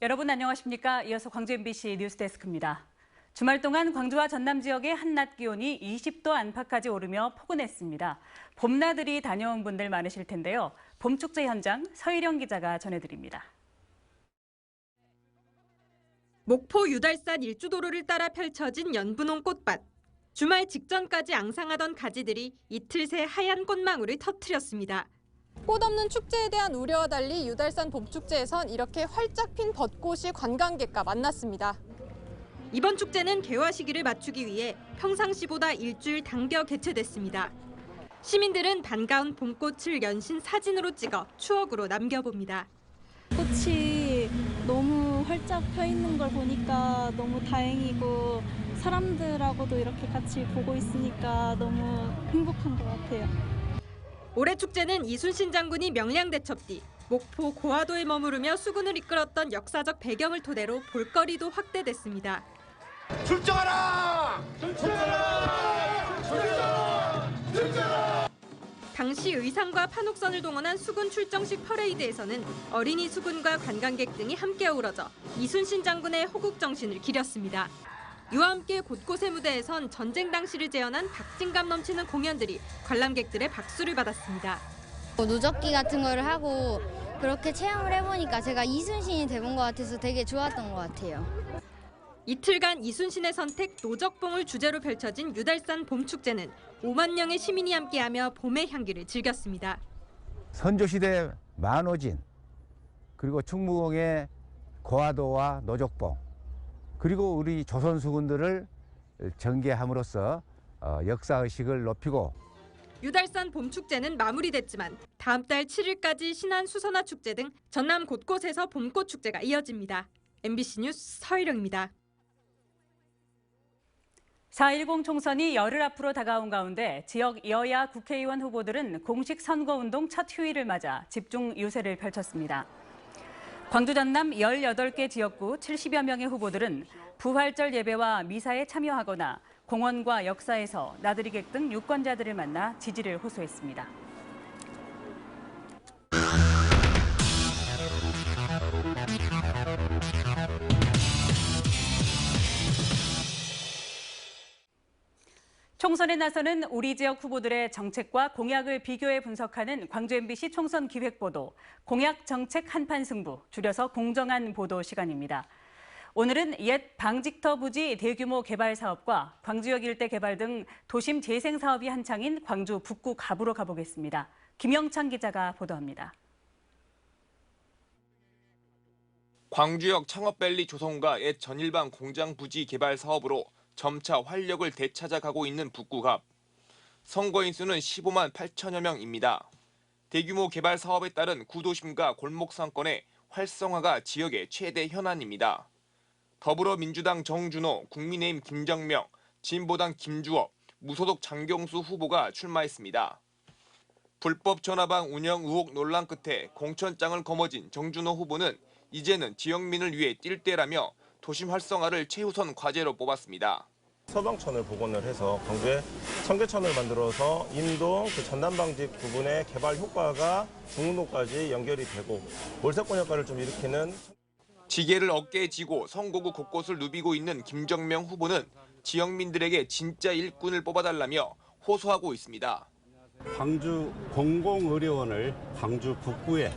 여러분 안녕하십니까? 이어서 광주 MBC 뉴스데스크입니다. 주말 동안 광주와 전남 지역의 한낮 기온이 20도 안팎까지 오르며 포근했습니다. 봄나들이 다녀온 분들 많으실 텐데요. 봄축제 현장 서희령 기자가 전해드립니다. 목포 유달산 일주도로를 따라 펼쳐진 연분홍 꽃밭. 주말 직전까지 앙상하던 가지들이 이틀 새 하얀 꽃망울을 터뜨렸습니다. 꽃 없는 축제에 대한 우려와 달리 유달산 봄축제에선 이렇게 활짝 핀 벚꽃이 관광객과 만났습니다. 이번 축제는 개화 시기를 맞추기 위해 평상시보다 일주일 당겨 개최됐습니다. 시민들은 반가운 봄꽃을 연신 사진으로 찍어 추억으로 남겨봅니다. 꽃이 너무 활짝 펴 있는 걸 보니까 너무 다행이고 사람들하고도 이렇게 같이 보고 있으니까 너무 행복한 것 같아요. 올해 축제는 이순신 장군이 명량대첩 뒤 목포 고화도에 머무르며 수군을 이끌었던 역사적 배경을 토대로 볼거리도 확대됐습니다. 출정하라! 출정하라! 출정하라! 출정하라! 당시 의상과 판옥선을 동원한 수군 출정식 퍼레이드에서는 어린이 수군과 관광객 등이 함께 어우러져 이순신 장군의 호국 정신을 기렸습니다. 이와 함께 곳곳의 무대에선 전쟁 당시를 재현한 박진감 넘치는 공연들이 관람객들의 박수를 받았습니다. 누적기 같은 거를 하고 그렇게 체험을 해보니까 제가 이순신이 돼본 것 같아서 되게 좋았던 것 같아요. 이틀간 이순신의 선택 노적봉을 주제로 펼쳐진 유달산 봄축제는 5만 명의 시민이 함께하며 봄의 향기를 즐겼습니다. 선조시대 만오진, 그리고 충무공의 고화도와 노적봉, 그리고 우리 조선 수군들을 전개함으로써 역사의식을 높이고 유달산 봄축제는 마무리됐지만 다음 달 7일까지 신안 수선화 축제 등 전남 곳곳에서 봄꽃 축제가 이어집니다. MBC 뉴스 서희령입니다. 4.10 총선이 열흘 앞으로 다가온 가운데 지역 여야 국회의원 후보들은 공식 선거운동 첫 휴일을 맞아 집중 유세를 펼쳤습니다. 광주 전남 18개 지역구 70여 명의 후보들은 부활절 예배와 미사에 참여하거나 공원과 역사에서 나들이객 등 유권자들을 만나 지지를 호소했습니다. 총선에 나서는 우리 지역 후보들의 정책과 공약을 비교해 분석하는 광주 MBC 총선 기획보도, 공약 정책 한판 승부, 줄여서 공정한 보도 시간입니다. 오늘은 옛 방직터 부지 대규모 개발 사업과 광주역 일대 개발 등 도심 재생 사업이 한창인 광주 북구 갑으로 가보겠습니다. 김영찬 기자가 보도합니다. 광주역 창업밸리 조성과 옛 전일방 공장 부지 개발 사업으로 점차 활력을 되찾아가고 있는 북구갑. 선거인 수는 15만 8천여 명입니다. 대규모 개발 사업에 따른 구도심과 골목 상권의 활성화가 지역의 최대 현안입니다. 더불어민주당 정준호, 국민의힘 김정명, 진보당 김주업, 무소속 장경수 후보가 출마했습니다. 불법 전화방 운영 의혹 논란 끝에 공천장을 거머쥔 정준호 후보는 이제는 지역민을 위해 뛸 때라며 도심 활성화를 최우선 과제로 뽑았습니다. 서방천을 복원을 해서 광주에 청계천을 만들어서 인동 전남방직 부분의 개발 효과가 중흥로까지 연결이 되고 몰세권 효과를 좀 일으키는. 지게를 어깨에 지고 선거구 곳곳을 누비고 있는 김정명 후보는 지역민들에게 진짜 일꾼을 뽑아달라며 호소하고 있습니다. 광주 공공의료원을 광주 북구에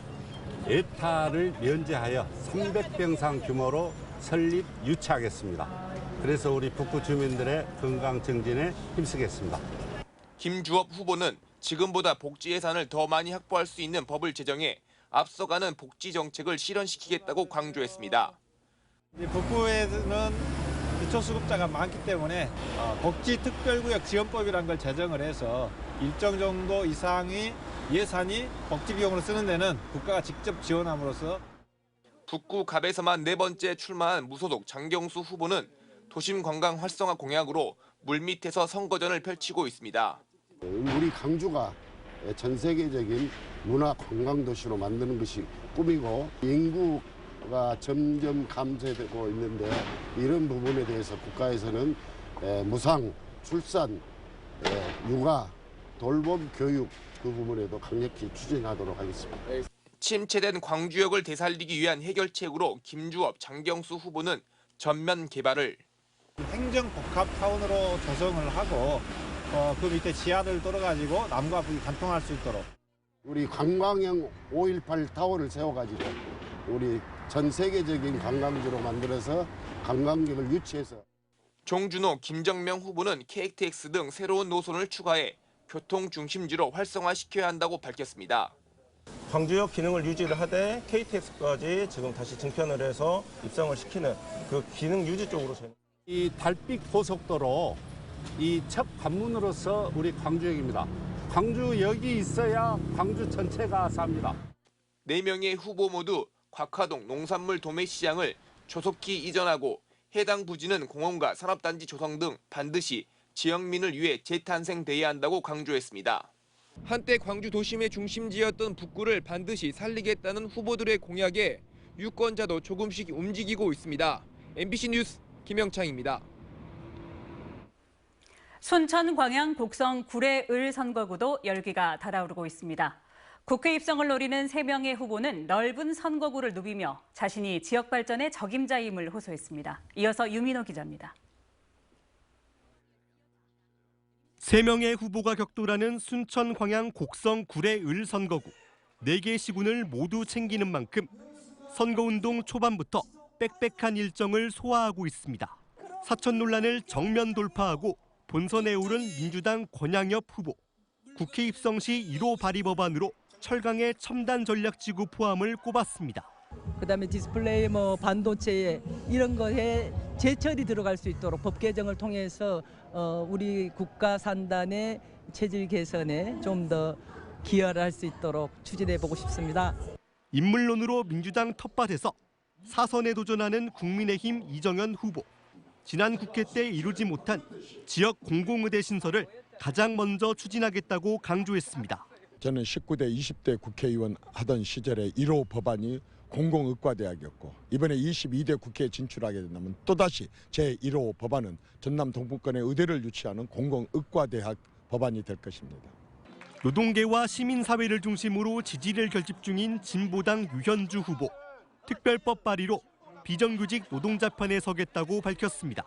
예타를 면제하여 300병상 규모로 설립 유치하겠습니다. 그래서 우리 북구 주민들의 건강 증진에 힘쓰겠습니다. 김주업 후보는 지금보다 복지 예산을 더 많이 확보할 수 있는 법을 제정해 앞서가는 복지 정책을 실현시키겠다고 강조했습니다. 북구에는 기초수급자가 많기 때문에 복지특별구역 지원법이라는 걸 제정을 해서 일정 정도 이상의 예산이 복지 비용으로 쓰는 데는 국가가 직접 지원함으로써. 북구 갑에서만 4번째 출마한 무소속 장경수 후보는 도심 관광 활성화 공약으로 물밑에서 선거전을 펼치고 있습니다. 우리 광주가 전 세계적인 문화 관광 도시로 만드는 것이 꿈이고 인구가 점점 감소되고 있는데 이런 부분에 대해서 국가에서는 무상, 출산, 육아, 돌봄, 교육 그 부분에도 강력히 추진하도록 하겠습니다. 침체된 광주역을 되살리기 위한 해결책으로 김주업, 장경수 후보는 전면 개발을 행정복합타운으로 조성을 하고 그 밑에 지하를 뚫어가지고 남과 북이 관통할 수 있도록 우리 관광형 5.18 타워를 세워가지고 우리 전 세계적인 관광지로 만들어서 관광객을 유치해서 종준호, 김정명 후보는 KTX 등 새로운 노선을 추가해 교통 중심지로 활성화시켜야 한다고 밝혔습니다. 광주역 기능을 유지를 하되 KTX까지 지금 다시 증편을 해서 입성을 시키는 그 기능 유지 쪽으로 이 달빛 고속도로 이 첫 관문으로서 우리 광주역입니다. 광주역이 있어야 광주 전체가 삽니다. 4명의 후보 모두 곽화동 농산물 도매시장을 조속히 이전하고 해당 부지는 공원과 산업단지 조성 등 반드시 지역민을 위해 재탄생돼야 한다고 강조했습니다. 한때 광주 도심의 중심지였던 북구를 반드시 살리겠다는 후보들의 공약에 유권자도 조금씩 움직이고 있습니다. MBC 뉴스 김영창입니다. 순천 광양 곡성 구례을 선거구도 열기가 달아오르고 있습니다. 국회 입성을 노리는 3명의 후보는 넓은 선거구를 누비며 자신이 지역 발전의 적임자임을 호소했습니다. 이어서 유민호 기자입니다. 3명의 후보가 격돌하는 순천 광양 곡성 구례을 선거구. 4개 시군을 모두 챙기는 만큼 선거운동 초반부터 빽빽한 일정을 소화하고 있습니다. 사천 논란을 정면 돌파하고 본선에 오른 민주당 권양엽 후보. 국회 입성 시 1호 발의 법안으로 철강의 첨단 전략지구 포함을 꼽았습니다. 그다음에 디스플레이 반도체 이런 거에 제철이 들어갈 수 있도록 법 개정을 통해서 우리 국가 산단의 체질 개선에 좀 더 기여를 할 수 있도록 추진해 보고 싶습니다. 인물론으로 민주당 텃밭에서 사선에 도전하는 국민의힘 이정현 후보. 지난 국회 때 이루지 못한 지역 공공의대 신설을 가장 먼저 추진하겠다고 강조했습니다. 저는 19대, 20대 국회의원 하던 시절에 1호 법안이 공공의과대학이었고 이번에 22대 국회에 진출하게 된다면 또다시 제1호 법안은 전남 동북권의 의대를 유치하는 공공의과대학 법안이 될 것입니다. 노동계와 시민사회를 중심으로 지지를 결집 중인 진보당 유현주 후보. 특별법 발의로 비정규직 노동자편에 서겠다고 밝혔습니다.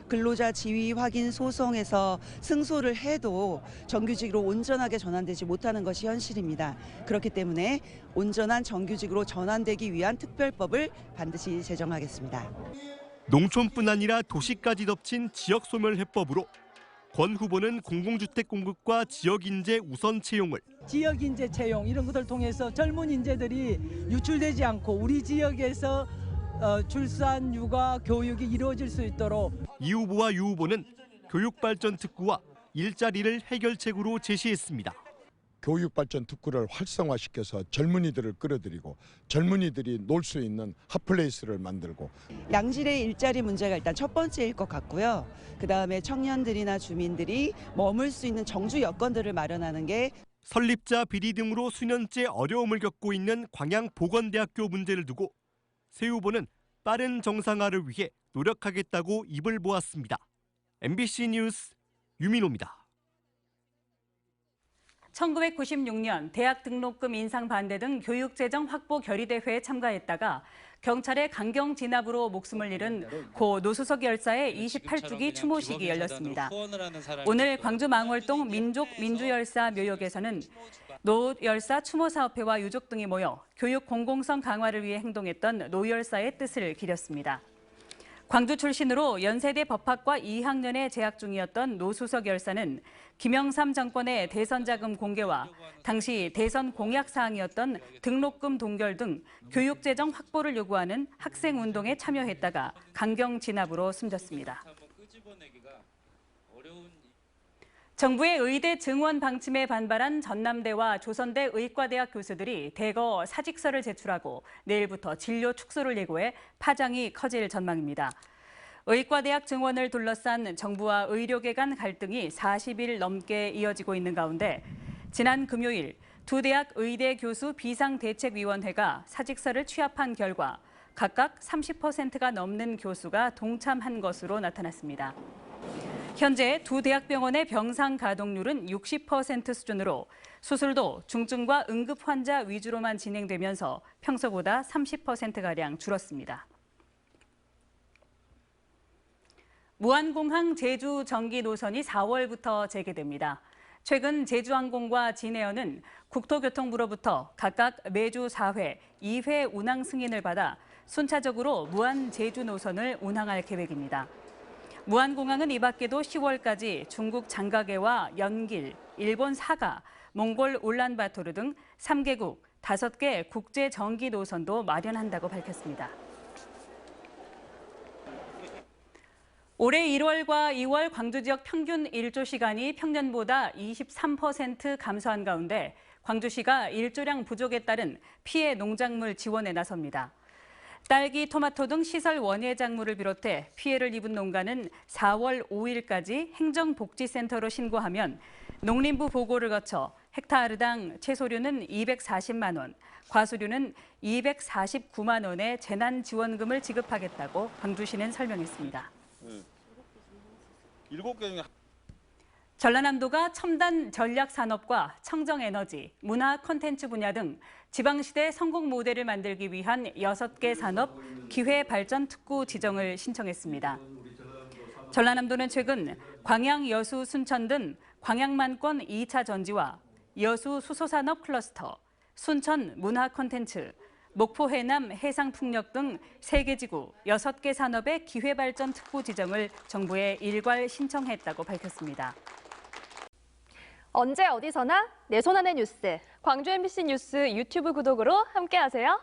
근로자 지위 확인 소송에서 승소를 해도 정규직으로 온전하게 전환되지 못하는 것이 현실입니다. 그렇기 때문에 온전한 정규직으로 전환되기 위한 특별법을 반드시 제정하겠습니다. 농촌뿐 아니라 도시까지 덮친 지역소멸해법으로 권 후보는 공공주택 공급과 지역인재 우선 채용을 지역인재 채용 이런 것들 통해서 젊은 인재들이 유출되지 않고 우리 지역에서 출산, 육아, 교육이 이루어질 수 있도록 이 후보와 유 후보는 교육발전 특구와 일자리를 해결책으로 제시했습니다. 교육발전 특구를 활성화시켜서 젊은이들을 끌어들이고 젊은이들이 놀 수 있는 핫플레이스를 만들고 양질의 일자리 문제가 일단 첫 번째일 것 같고요. 그다음에 청년들이나 주민들이 머물 수 있는 정주 여건들을 마련하는 게 설립자 비리 등으로 수년째 어려움을 겪고 있는 광양보건대학교 문제를 두고 새 후보는 빠른 정상화를 위해 노력하겠다고 입을 모았습니다. MBC 뉴스 유민호입니다. 1996년 대학 등록금 인상 반대 등 교육재정 확보 결의대회에 참가했다가 경찰의 강경 진압으로 목숨을 잃은 고 노수석 열사의 28주기 추모식이 열렸습니다. 오늘 광주 망월동 민족민주열사 묘역에서는 노 열사 추모사업회와 유족 등이 모여 교육 공공성 강화를 위해 행동했던 노 열사의 뜻을 기렸습니다. 광주 출신으로 연세대 법학과 2학년에 재학 중이었던 노수석 열사는 김영삼 정권의 대선 자금 공개와 당시 대선 공약 사항이었던 등록금 동결 등 교육재정 확보를 요구하는 학생운동에 참여했다가 강경 진압으로 숨졌습니다. 정부의 의대 증원 방침에 반발한 전남대와 조선대 의과대학 교수들이 대거 사직서를 제출하고 내일부터 진료 축소를 예고해 파장이 커질 전망입니다. 의과대학 증원을 둘러싼 정부와 의료계 간 갈등이 40일 넘게 이어지고 있는 가운데 지난 금요일 두 대학 의대 교수 비상대책위원회가 사직서를 취합한 결과 각각 30%가 넘는 교수가 동참한 것으로 나타났습니다. 현재 두 대학병원의 병상 가동률은 60% 수준으로 수술도 중증과 응급 환자 위주로만 진행되면서 평소보다 30%가량 줄었습니다. 무안공항 제주 전기 노선이 4월부터 재개됩니다. 최근 제주항공과 진에어는 국토교통부로부터 각각 매주 4회, 2회 운항 승인을 받아 순차적으로 무안 제주 노선을 운항할 계획입니다. 무안공항은 이 밖에도 10월까지 중국 장가계와 연길, 일본 사가, 몽골 울란바토르 등 3개국 5개 국제 전기 노선도 마련한다고 밝혔습니다. 올해 1월과 2월 광주 지역 평균 일조 시간이 평년보다 23% 감소한 가운데 광주시가 일조량 부족에 따른 피해 농작물 지원에 나섭니다. 딸기, 토마토 등 시설 원예 작물을 비롯해 피해를 입은 농가는 4월 5일까지 행정복지센터로 신고하면 농림부 보고를 거쳐 헥타르당 채소류는 240만 원, 과수류는 249만 원의 재난지원금을 지급하겠다고 광주시는 설명했습니다. 7개 중에 전라남도가 첨단 전략산업과 청정에너지, 문화 콘텐츠 분야 등 지방시대 성공 모델을 만들기 위한 6개 산업 기회발전특구 지정을 신청했습니다. 전라남도는 최근 광양, 여수, 순천 등 광양만권 2차 전지와 여수 수소산업 클러스터, 순천 문화 콘텐츠, 목포 해남 해상풍력 등 3개 지구 6개 산업의 기회발전 특구 지정을 정부에 일괄 신청했다고 밝혔습니다. 언제 어디서나 내 손 안의 뉴스. 광주 MBC 뉴스 유튜브 구독으로 함께하세요.